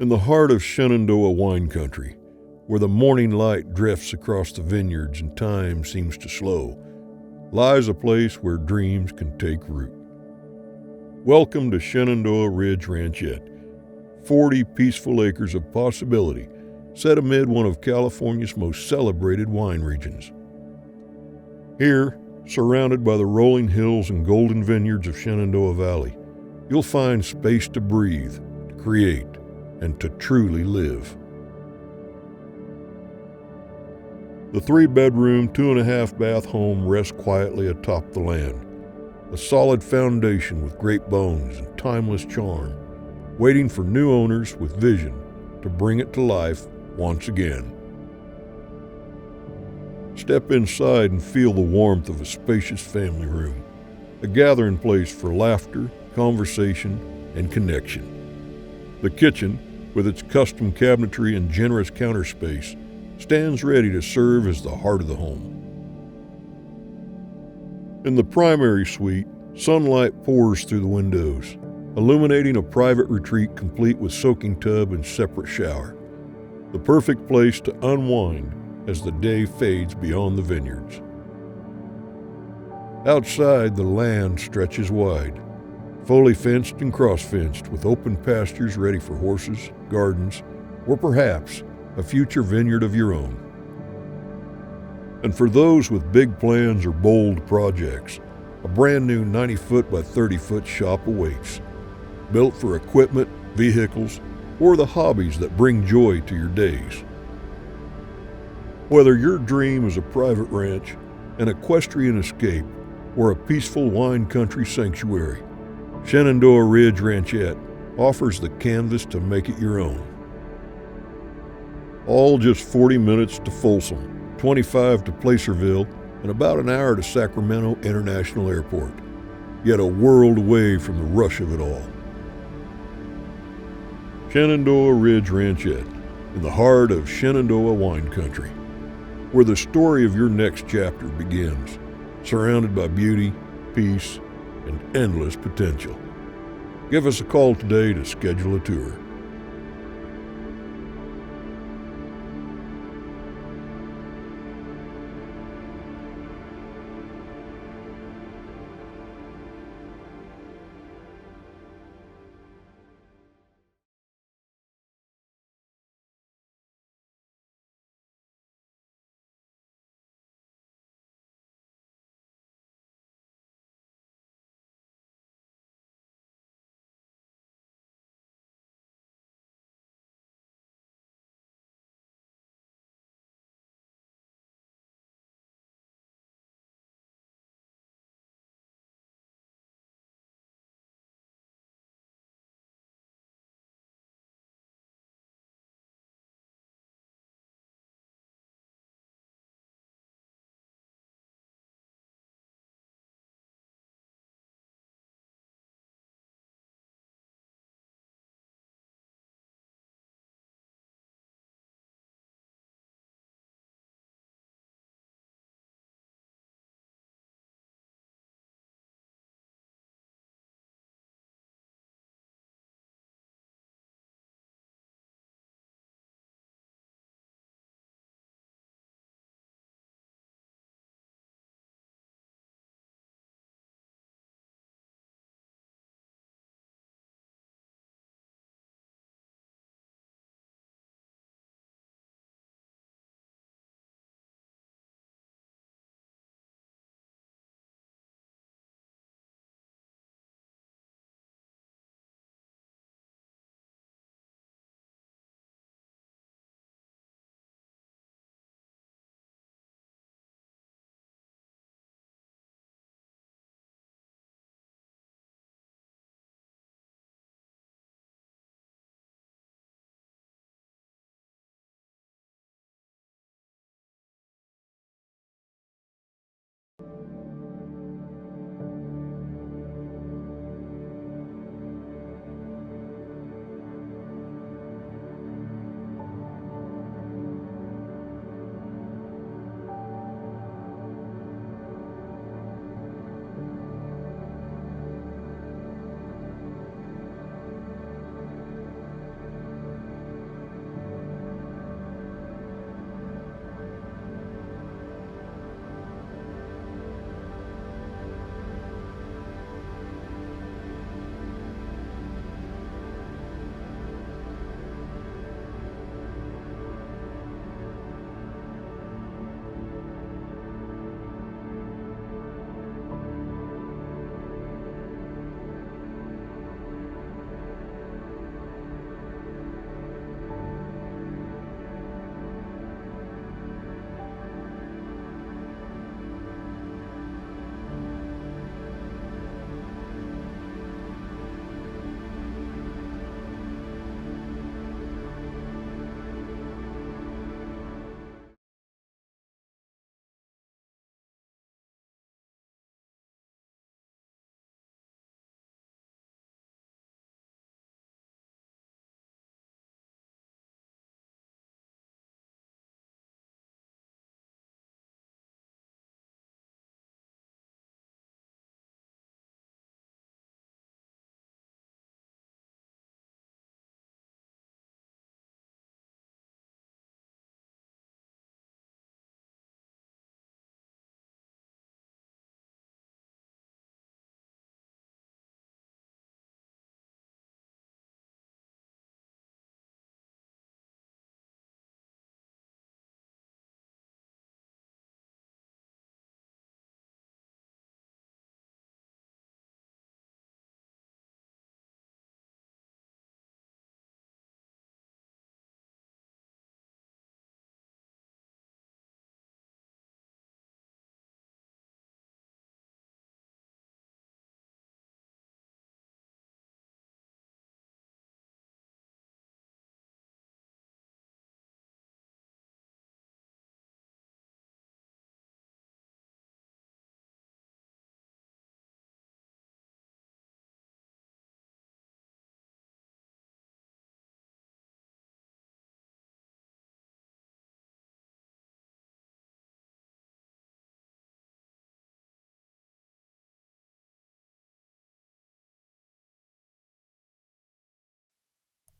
In the heart of Shenandoah Wine Country, where the morning light drifts across the vineyards and time seems to slow, lies a place where dreams can take root. Welcome to Shenandoah Ridge Ranchette, 40 peaceful acres of possibility set amid one of California's most celebrated wine regions. Here, surrounded by the rolling hills and golden vineyards of Shenandoah Valley, you'll find space to breathe, to create, and to truly live. The 3-bedroom, 2.5-bath home rests quietly atop the land, a solid foundation with great bones and timeless charm, waiting for new owners with vision to bring it to life once again. Step inside and feel the warmth of a spacious family room, a gathering place for laughter, conversation, and connection. The kitchen, with its custom cabinetry and generous counter space, stands ready to serve as the heart of the home. In the primary suite, sunlight pours through the windows, illuminating a private retreat complete with soaking tub and separate shower, the perfect place to unwind as the day fades beyond the vineyards. Outside, the land stretches wide, fully fenced and cross-fenced with open pastures ready for horses, gardens, or perhaps a future vineyard of your own. And for those with big plans or bold projects, a brand new 90-foot by 30-foot shop awaits, built for equipment, vehicles, or the hobbies that bring joy to your days. Whether your dream is a private ranch, an equestrian escape, or a peaceful wine country sanctuary, Shenandoah Ridge Ranchette offers the canvas to make it your own. All just 40 minutes to Folsom, 25 to Placerville, and about an hour to Sacramento International Airport, yet a world away from the rush of it all. Shenandoah Ridge Ranchette, in the heart of Shenandoah Wine Country, where the story of your next chapter begins, surrounded by beauty, peace, and endless potential. Give us a call today to schedule a tour.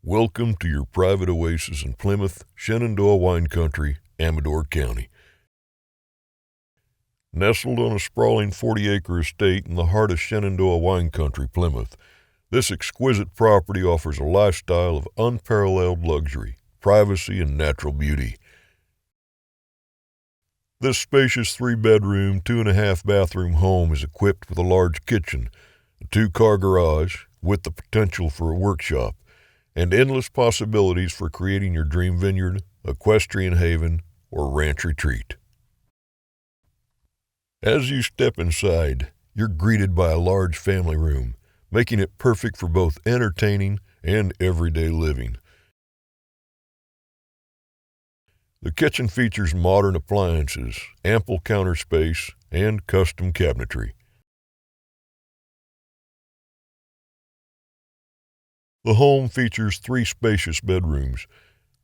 Welcome to your private oasis in Plymouth, Shenandoah Wine Country, Amador County. Nestled on a sprawling 40-acre estate in the heart of Shenandoah Wine Country, Plymouth, this exquisite property offers a lifestyle of unparalleled luxury, privacy, and natural beauty. This spacious 3-bedroom, 2.5-bathroom home is equipped with a large kitchen, a 2-car garage with the potential for a workshop, and endless possibilities for creating your dream vineyard, equestrian haven, or ranch retreat. As you step inside, you're greeted by a large family room, making it perfect for both entertaining and everyday living. The kitchen features modern appliances, ample counter space, and custom cabinetry. The home features 3 spacious bedrooms.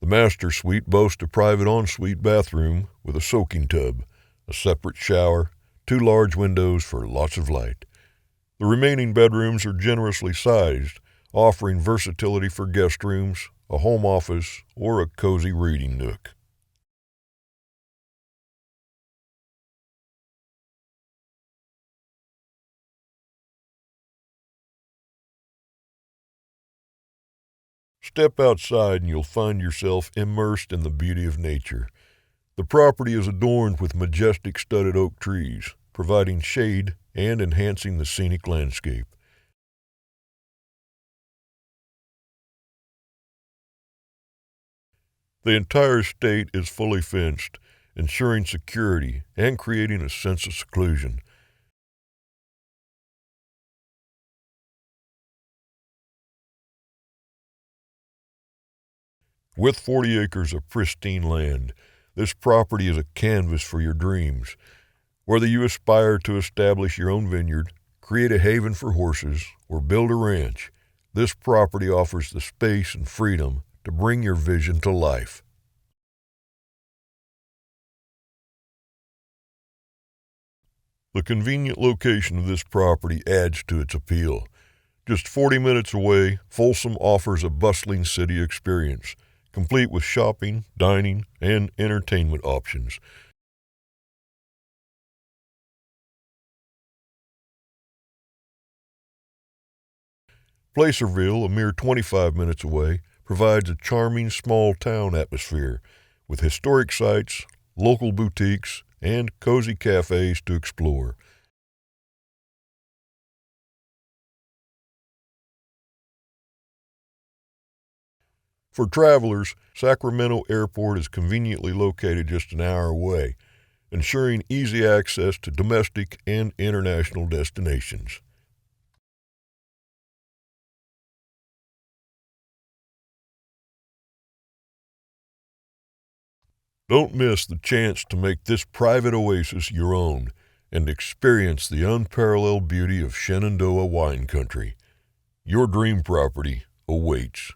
The master suite boasts a private ensuite bathroom with a soaking tub, a separate shower, 2 large windows for lots of light. The remaining bedrooms are generously sized, offering versatility for guest rooms, a home office, or a cozy reading nook. Step outside and you'll find yourself immersed in the beauty of nature. The property is adorned with majestic studded oak trees, providing shade and enhancing the scenic landscape. The entire estate is fully fenced, ensuring security and creating a sense of seclusion. With 40 acres of pristine land, this property is a canvas for your dreams. Whether you aspire to establish your own vineyard, create a haven for horses, or build a ranch, this property offers the space and freedom to bring your vision to life. The convenient location of this property adds to its appeal. Just 40 minutes away, Folsom offers a bustling city experience, complete with shopping, dining, and entertainment options. Placerville, a mere 25 minutes away, provides a charming small-town atmosphere with historic sites, local boutiques, and cozy cafes to explore. For travelers, Sacramento Airport is conveniently located just an hour away, ensuring easy access to domestic and international destinations. Don't miss the chance to make this private oasis your own and experience the unparalleled beauty of Shenandoah Wine Country. Your dream property awaits.